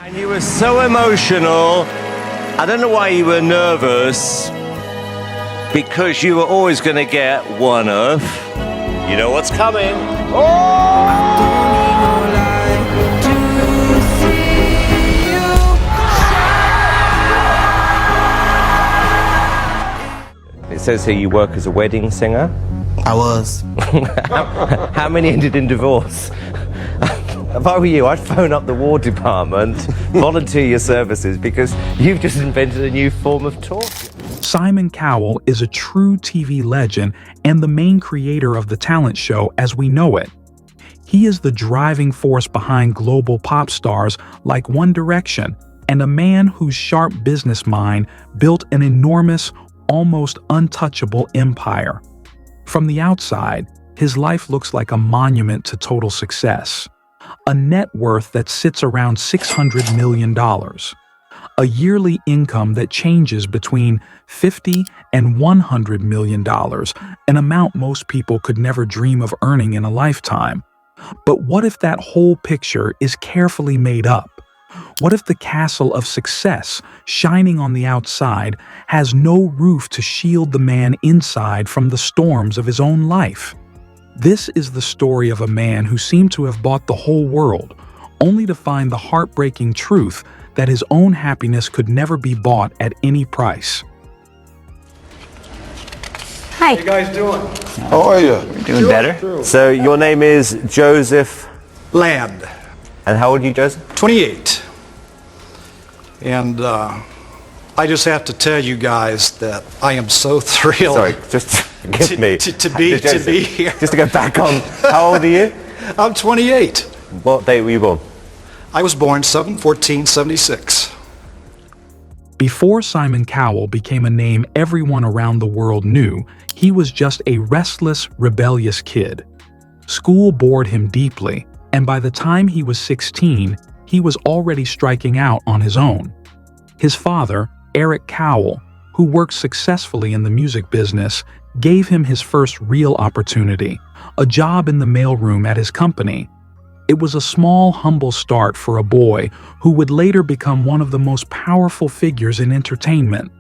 And you were so emotional. I don't know why you were nervous. Because you were always going to get one of... You know what's coming. It says here you work as a wedding singer. I was. How many ended in divorce? If I were you, I'd phone up the War Department, volunteer your services, because you've just invented a new form of torture. Simon Cowell is a true TV legend and the main creator of the talent show as we know it. He is the driving force behind global pop stars like One Direction and a man whose sharp business mind built an enormous, almost untouchable empire. From the outside, his life looks like a monument to total success. A net worth that sits around $600 million. A yearly income that changes between $50 and $100 million, an amount most people could never dream of earning in a lifetime. But what if that whole picture is carefully made up? What if the castle of success, shining on the outside, has no roof to shield the man inside from the storms of his own life? This is the story of a man who seemed to have bought the whole world, only to find the heartbreaking truth that his own happiness could never be bought at any price. Hi. How you guys doing? How are you? Doing better? So your name is Joseph... Land. And how old are you, Joseph? 28. And I just have to tell you guys that I am so thrilled. Sorry, just give me. To be here. Just to go back on, how old are you? I'm 28. What date were you born? I was born 7/14/76. Before Simon Cowell became a name everyone around the world knew, he was just a restless, rebellious kid. School bored him deeply, and by the time he was 16, he was already striking out on his own. His father, Eric Cowell, who worked successfully in the music business, gave him his first real opportunity, a job in the mailroom at his company. It was a small, humble start for a boy who would later become one of the most powerful figures in entertainment.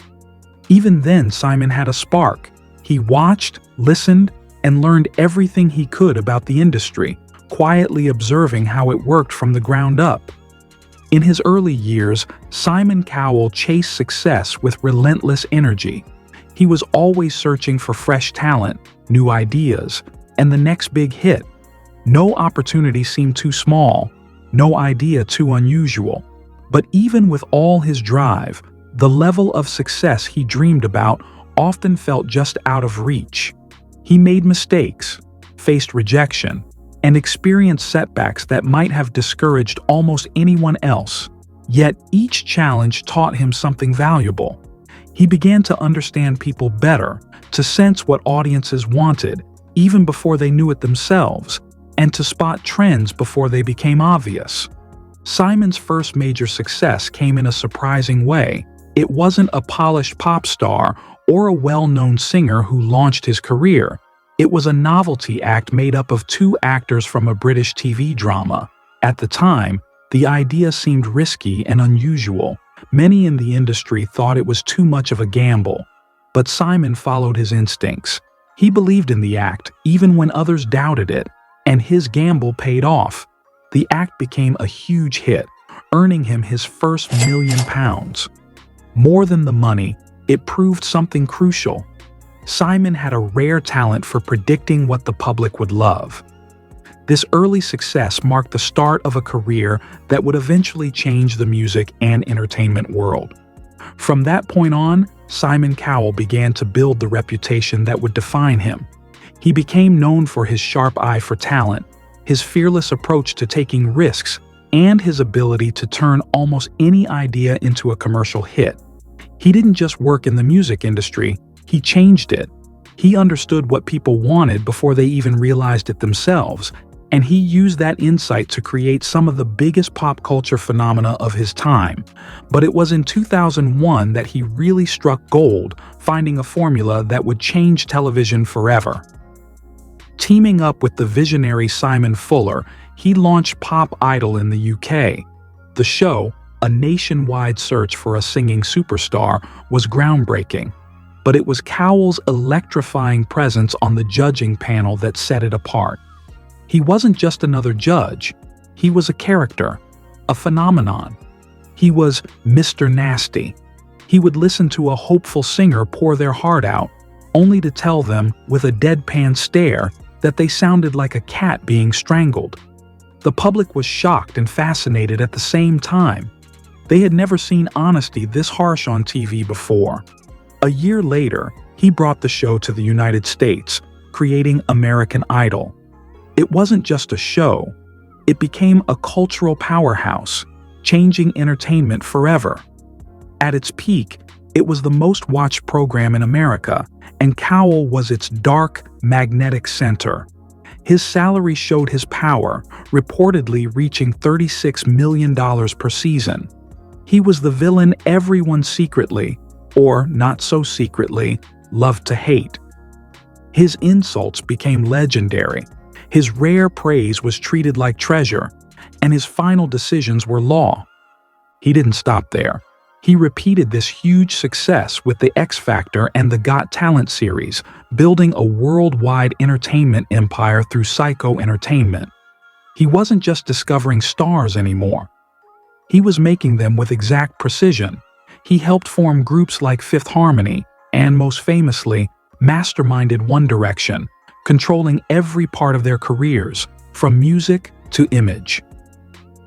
Even then, Simon had a spark. He watched, listened, and learned everything he could about the industry, quietly observing how it worked from the ground up. In his early years, Simon Cowell chased success with relentless energy. He was always searching for fresh talent, new ideas, and the next big hit. No opportunity seemed too small, no idea too unusual. But even with all his drive, the level of success he dreamed about often felt just out of reach. He made mistakes, faced rejection, and experienced setbacks that might have discouraged almost anyone else. Yet each challenge taught him something valuable. He began to understand people better, to sense what audiences wanted, even before they knew it themselves, and to spot trends before they became obvious. Simon's first major success came in a surprising way. It wasn't a polished pop star or a well-known singer who launched his career. It was a novelty act made up of two actors from a British TV drama. At the time, the idea seemed risky and unusual. Many in the industry thought it was too much of a gamble. But Simon followed his instincts. He believed in the act, even when others doubted it. And his gamble paid off. The act became a huge hit, earning him his first £1 million. More than the money, it proved something crucial. Simon had a rare talent for predicting what the public would love. This early success marked the start of a career that would eventually change the music and entertainment world. From that point on, Simon Cowell began to build the reputation that would define him. He became known for his sharp eye for talent, his fearless approach to taking risks, and his ability to turn almost any idea into a commercial hit. He didn't just work in the music industry, he changed it. He understood what people wanted before they even realized it themselves, and he used that insight to create some of the biggest pop culture phenomena of his time. But it was in 2001 that he really struck gold, finding a formula that would change television forever. Teaming up with the visionary Simon Fuller, he launched Pop Idol in the UK. The show, a nationwide search for a singing superstar, was groundbreaking. But it was Cowell's electrifying presence on the judging panel that set it apart. He wasn't just another judge. He was a character, a phenomenon. He was Mr. Nasty. He would listen to a hopeful singer pour their heart out, only to tell them with a deadpan stare that they sounded like a cat being strangled. The public was shocked and fascinated at the same time. They had never seen honesty this harsh on TV before. A year later, he brought the show to the United States, creating American Idol. It wasn't just a show. It became a cultural powerhouse, changing entertainment forever. At its peak, it was the most watched program in America, and Cowell was its dark, magnetic center. His salary showed his power, reportedly reaching $36 million per season. He was the villain everyone secretly, or not so secretly, loved to hate. His insults became legendary. His rare praise was treated like treasure, and his final decisions were law. He didn't stop there. He repeated this huge success with The X Factor and the Got Talent series, building a worldwide entertainment empire through Psycho Entertainment. He wasn't just discovering stars anymore. He was making them with exact precision. He helped form groups like Fifth Harmony and, most famously, masterminded One Direction, controlling every part of their careers, from music to image.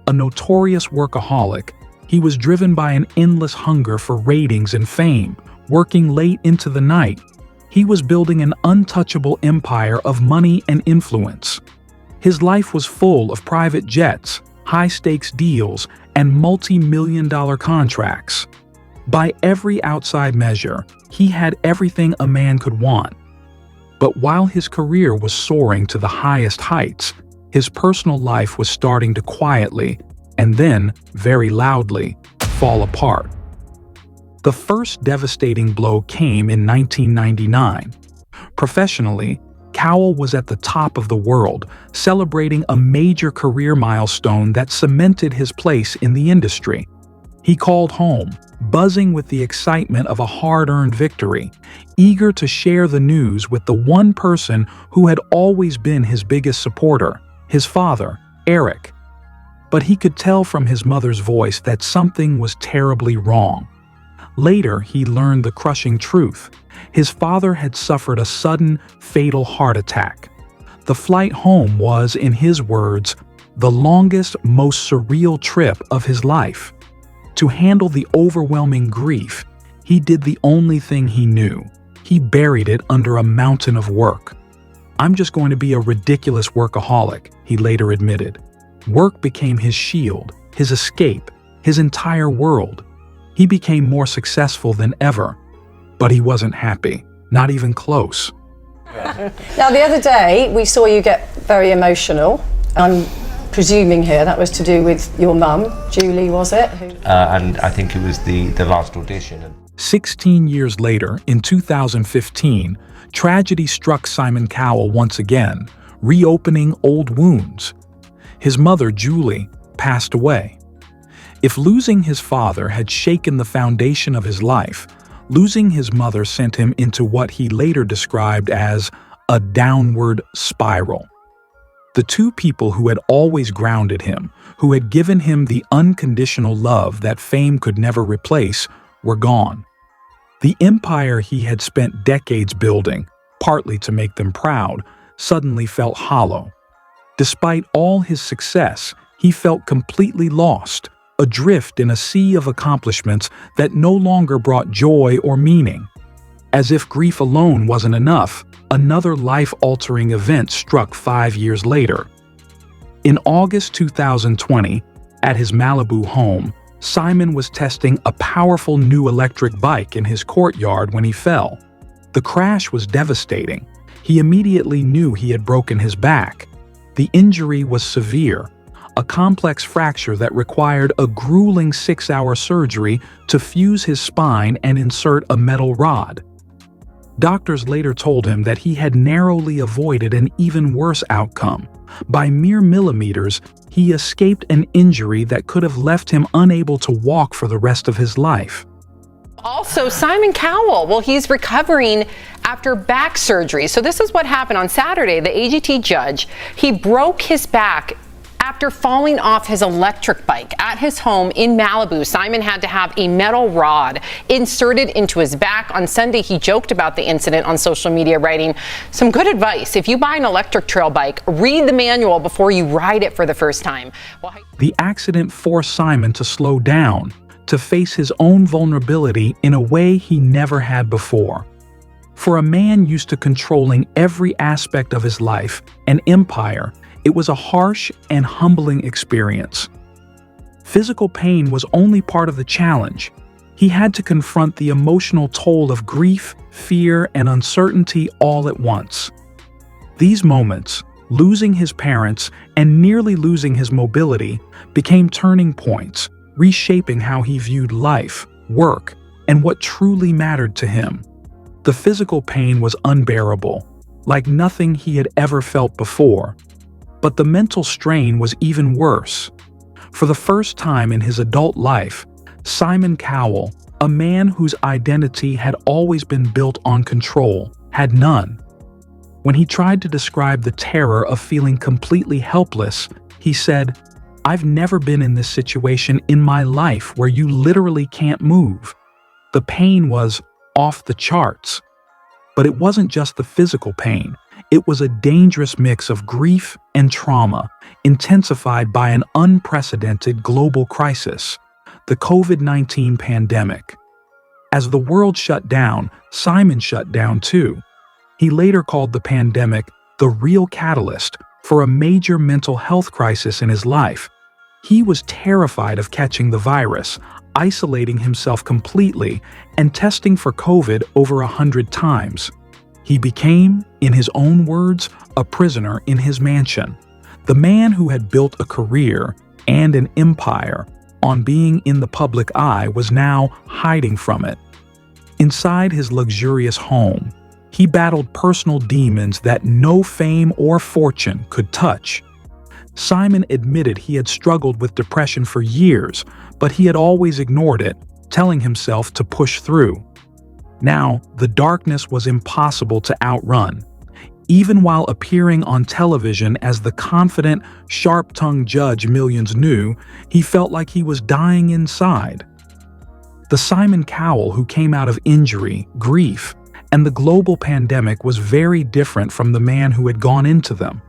A notorious workaholic, he was driven by an endless hunger for ratings and fame, working late into the night. He was building an untouchable empire of money and influence. His life was full of private jets, high-stakes deals, and multi-million-dollar contracts. By every outside measure, he had everything a man could want. But while his career was soaring to the highest heights, his personal life was starting to quietly, and then, very loudly, fall apart. The first devastating blow came in 1999. Professionally, Cowell was at the top of the world, celebrating a major career milestone that cemented his place in the industry. He called home, buzzing with the excitement of a hard-earned victory, eager to share the news with the one person who had always been his biggest supporter, his father, Eric. But he could tell from his mother's voice that something was terribly wrong. Later, he learned the crushing truth. His father had suffered a sudden, fatal heart attack. The flight home was, in his words, the longest, most surreal trip of his life. To handle the overwhelming grief, he did the only thing he knew. He buried it under a mountain of work. "I'm just going to be a ridiculous workaholic," he later admitted. Work became his shield, his escape, his entire world. He became more successful than ever, but he wasn't happy, not even close. Now, the other day, we saw you get very emotional. I'm presuming here that was to do with your mum, Julie, was it? And I think it was the last audition. 16 years later, in 2015, tragedy struck Simon Cowell once again, reopening old wounds. His mother, Julie, passed away. If losing his father had shaken the foundation of his life, losing his mother sent him into what he later described as a downward spiral. The two people who had always grounded him, who had given him the unconditional love that fame could never replace, were gone. The empire he had spent decades building, partly to make them proud, suddenly felt hollow. Despite all his success, he felt completely lost, adrift in a sea of accomplishments that no longer brought joy or meaning. As if grief alone wasn't enough, another life-altering event struck 5 years later. In August 2020, at his Malibu home, Simon was testing a powerful new electric bike in his courtyard when he fell. The crash was devastating. He immediately knew he had broken his back. The injury was severe, a complex fracture that required a grueling 6-hour surgery to fuse his spine and insert a metal rod. Doctors later told him that he had narrowly avoided an even worse outcome. By mere millimeters, he escaped an injury that could have left him unable to walk for the rest of his life. Also, Simon Cowell, well, he's recovering after back surgery. So this is what happened on Saturday. The AGT judge, he broke his back after falling off his electric bike at his home in Malibu. Simon had to have a metal rod inserted into his back. On Sunday, he joked about the incident on social media, writing some good advice. If you buy an electric trail bike, read the manual before you ride it for the first time. The accident forced Simon to slow down, to face his own vulnerability in a way he never had before. For a man used to controlling every aspect of his life, an empire, it was a harsh and humbling experience. Physical pain was only part of the challenge. He had to confront the emotional toll of grief, fear, and uncertainty all at once. These moments, losing his parents and nearly losing his mobility, became turning points, reshaping how he viewed life, work, and what truly mattered to him. The physical pain was unbearable, like nothing he had ever felt before. But the mental strain was even worse. For the first time in his adult life, Simon Cowell, a man whose identity had always been built on control, had none. When he tried to describe the terror of feeling completely helpless, he said, "I've never been in this situation in my life where you literally can't move." The pain was off the charts. But it wasn't just the physical pain. It was a dangerous mix of grief and trauma, intensified by an unprecedented global crisis, the COVID-19 pandemic. As the world shut down, Simon shut down too. He later called the pandemic the real catalyst for a major mental health crisis in his life. He was terrified of catching the virus, isolating himself completely, and testing for COVID over 100 times. He became, in his own words, a prisoner in his mansion. The man who had built a career and an empire on being in the public eye was now hiding from it. Inside his luxurious home, he battled personal demons that no fame or fortune could touch. Simon admitted he had struggled with depression for years, but he had always ignored it, telling himself to push through. Now, the darkness was impossible to outrun. Even while appearing on television as the confident, sharp-tongued judge millions knew, he felt like he was dying inside. The Simon Cowell who came out of injury, grief, and the global pandemic was very different from the man who had gone into them.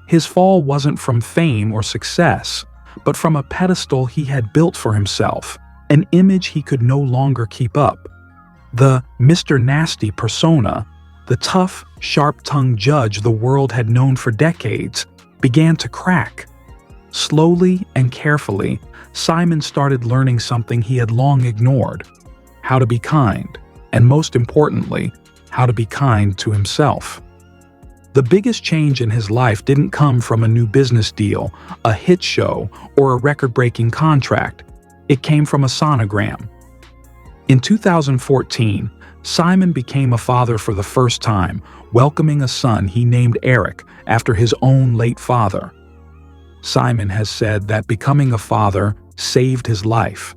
His fall wasn't from fame or success, but from a pedestal he had built for himself, an image he could no longer keep up. The Mr. Nasty persona, the tough, sharp-tongued judge the world had known for decades, began to crack. Slowly and carefully, Simon started learning something he had long ignored: how to be kind, and most importantly, how to be kind to himself. The biggest change in his life didn't come from a new business deal, a hit show, or a record-breaking contract. It came from a sonogram. In 2014, Simon became a father for the first time, welcoming a son he named Eric after his own late father. Simon has said that becoming a father saved his life.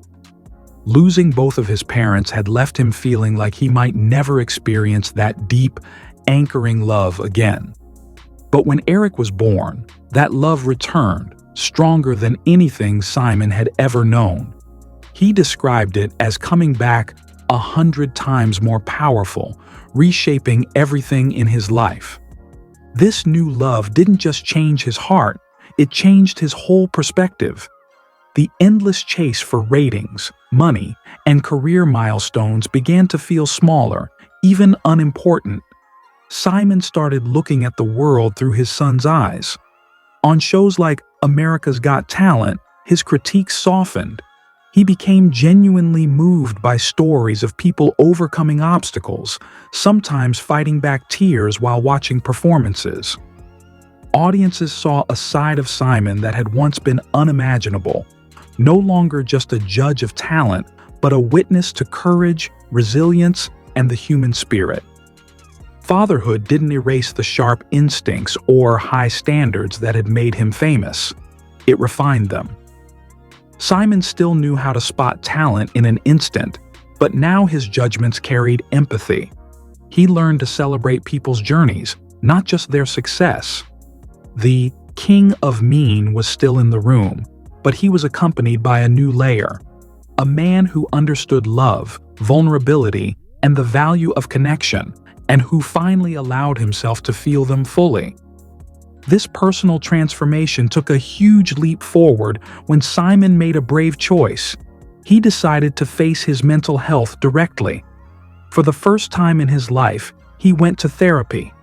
Losing both of his parents had left him feeling like he might never experience that deep, anchoring love again. But when Eric was born, that love returned, stronger than anything Simon had ever known. He described it as coming back 100 times more powerful, reshaping everything in his life. This new love didn't just change his heart, it changed his whole perspective. The endless chase for ratings, money, and career milestones began to feel smaller, even unimportant. Simon started looking at the world through his son's eyes. On shows like America's Got Talent, his critiques softened. He became genuinely moved by stories of people overcoming obstacles, sometimes fighting back tears while watching performances. Audiences saw a side of Simon that had once been unimaginable, no longer just a judge of talent, but a witness to courage, resilience, and the human spirit. Fatherhood didn't erase the sharp instincts or high standards that had made him famous. it refined them. Simon still knew how to spot talent in an instant, but now his judgments carried empathy. He learned to celebrate people's journeys, not just their success. The king of mean was still in the room, but he was accompanied by a new layer. A man who understood love, vulnerability, and the value of connection, and who finally allowed himself to feel them fully. This personal transformation took a huge leap forward when Simon made a brave choice. He decided to face his mental health directly. For the first time in his life, he went to therapy.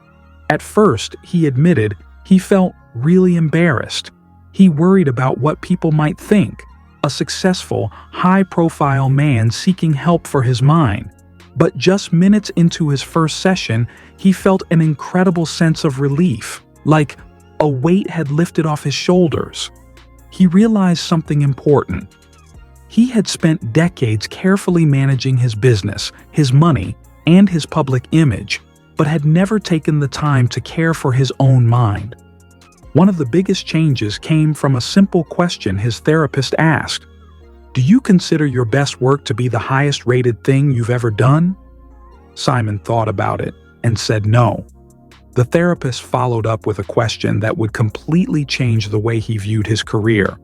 At first, he admitted he felt really embarrassed. He worried about what people might think, a successful, high-profile man seeking help for his mind. But just minutes into his first session, he felt an incredible sense of relief, like a weight had lifted off his shoulders. He realized something important. He had spent decades carefully managing his business, his money, and his public image, but had never taken the time to care for his own mind. One of the biggest changes came from a simple question his therapist asked. "Do you consider your best work to be the highest-rated thing you've ever done?" Simon thought about it and said no. The therapist followed up with a question that would completely change the way he viewed his career.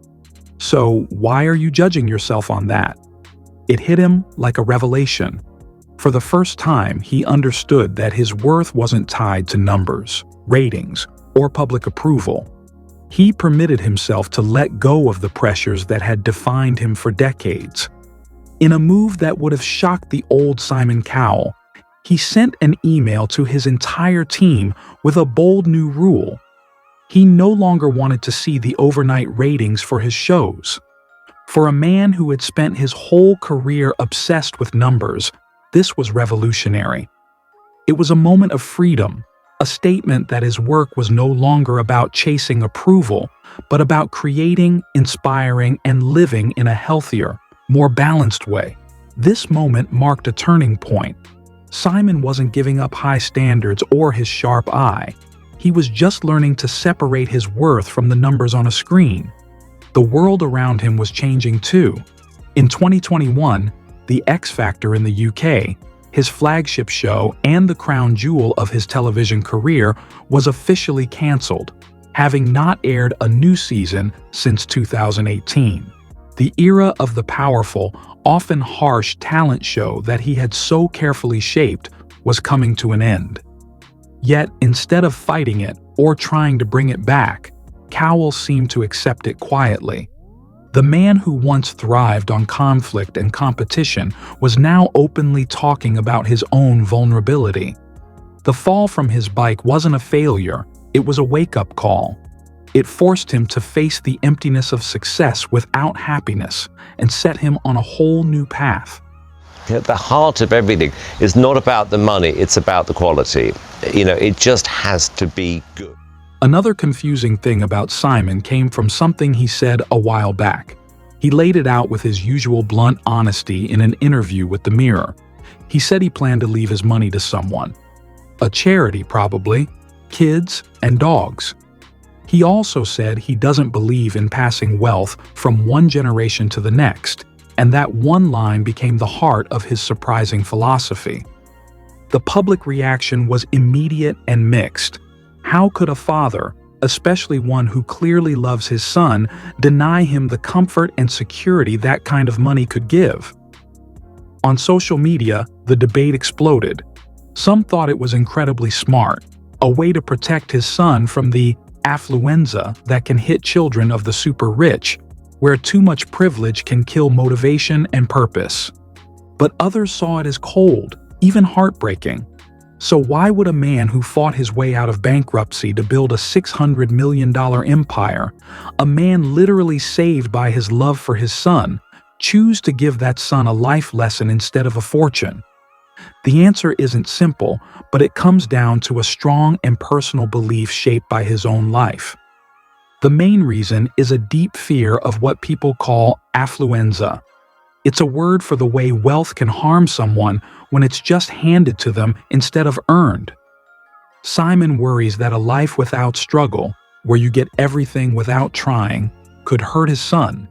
"So, why are you judging yourself on that?" It hit him like a revelation. For the first time, he understood that his worth wasn't tied to numbers, ratings, or public approval. He permitted himself to let go of the pressures that had defined him for decades. In a move that would have shocked the old Simon Cowell, he sent an email to his entire team with a bold new rule. He no longer wanted to see the overnight ratings for his shows. For a man who had spent his whole career obsessed with numbers, this was revolutionary. It was a moment of freedom, a statement that his work was no longer about chasing approval, but about creating, inspiring, and living in a healthier, more balanced way. This moment marked a turning point. Simon wasn't giving up high standards or his sharp eye. He was just learning to separate his worth from the numbers on a screen. The world around him was changing too. In 2021, The X Factor in the UK, his flagship show and the crown jewel of his television career, was officially cancelled, having not aired a new season since 2018. The era of the powerful, often harsh talent show that he had so carefully shaped was coming to an end. Yet, instead of fighting it or trying to bring it back, Cowell seemed to accept it quietly. The man who once thrived on conflict and competition was now openly talking about his own vulnerability. The fall from his bike wasn't a failure, it was a wake-up call. It forced him to face the emptiness of success without happiness and set him on a whole new path. At the heart of everything is not about the money, it's about the quality. It just has to be good. Another confusing thing about Simon came from something he said a while back. He laid it out with his usual blunt honesty in an interview with the Mirror. He said he planned to leave his money to someone. A charity, probably. Kids and dogs. He also said he doesn't believe in passing wealth from one generation to the next, and that one line became the heart of his surprising philosophy. The public reaction was immediate and mixed. How could a father, especially one who clearly loves his son, deny him the comfort and security that kind of money could give? On social media, the debate exploded. Some thought it was incredibly smart, a way to protect his son from the affluenza that can hit children of the super rich, where too much privilege can kill motivation and purpose. But others saw it as cold, even heartbreaking. So why would a man who fought his way out of bankruptcy to build a $600 million empire, a man literally saved by his love for his son, choose to give that son a life lesson instead of a fortune? The answer isn't simple, but it comes down to a strong and personal belief shaped by his own life. The main reason is a deep fear of what people call affluenza. It's a word for the way wealth can harm someone when it's just handed to them instead of earned. Simon worries that a life without struggle, where you get everything without trying, could hurt his son.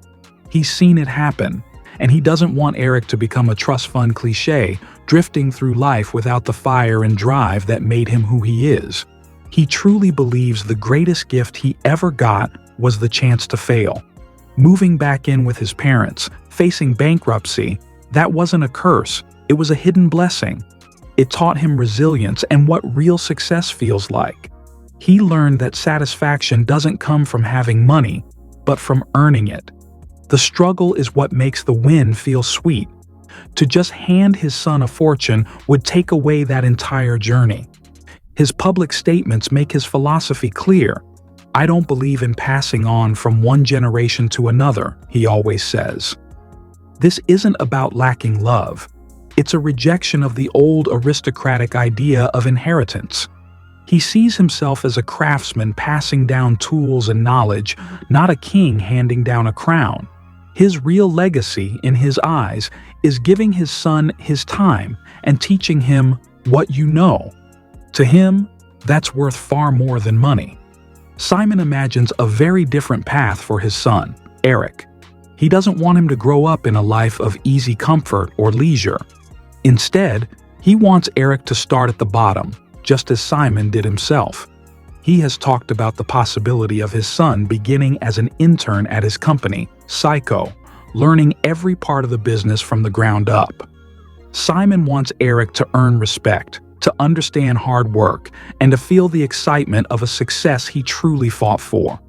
He's seen it happen, and he doesn't want Eric to become a trust fund cliche, drifting through life without the fire and drive that made him who he is. He truly believes the greatest gift he ever got was the chance to fail. Moving back in with his parents, facing bankruptcy, that wasn't a curse, it was a hidden blessing. It taught him resilience and what real success feels like. He learned that satisfaction doesn't come from having money, but from earning it. The struggle is what makes the win feel sweet. To just hand his son a fortune would take away that entire journey. His public statements make his philosophy clear. "I don't believe in passing on from one generation to another," he always says. This isn't about lacking love. It's a rejection of the old aristocratic idea of inheritance. He sees himself as a craftsman passing down tools and knowledge, not a king handing down a crown. His real legacy, in his eyes, is giving his son his time and teaching him what you know. To him, that's worth far more than money. Simon imagines a very different path for his son, Eric. He doesn't want him to grow up in a life of easy comfort or leisure. Instead, he wants Eric to start at the bottom, just as Simon did himself. He has talked about the possibility of his son beginning as an intern at his company, Psycho, learning every part of the business from the ground up. Simon wants Eric to earn respect, to understand hard work, and to feel the excitement of a success he truly fought for.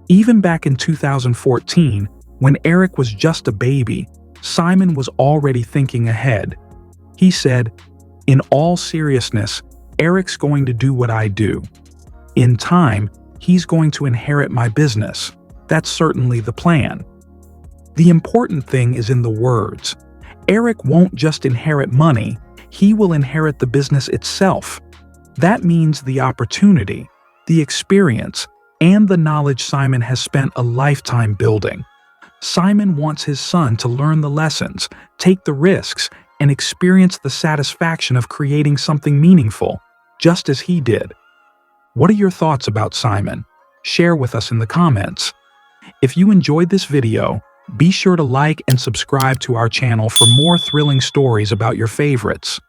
Even back in 2014, when Eric was just a baby, Simon was already thinking ahead. He said, "In all seriousness, Eric's going to do what I do. In time, he's going to inherit my business. That's certainly the plan." The important thing is in the words. Eric won't just inherit money, he will inherit the business itself. That means the opportunity, the experience, and the knowledge Simon has spent a lifetime building. Simon wants his son to learn the lessons, take the risks, and experience the satisfaction of creating something meaningful, just as he did. What are your thoughts about Simon? Share with us in the comments. If you enjoyed this video, be sure to like and subscribe to our channel for more thrilling stories about your favorites.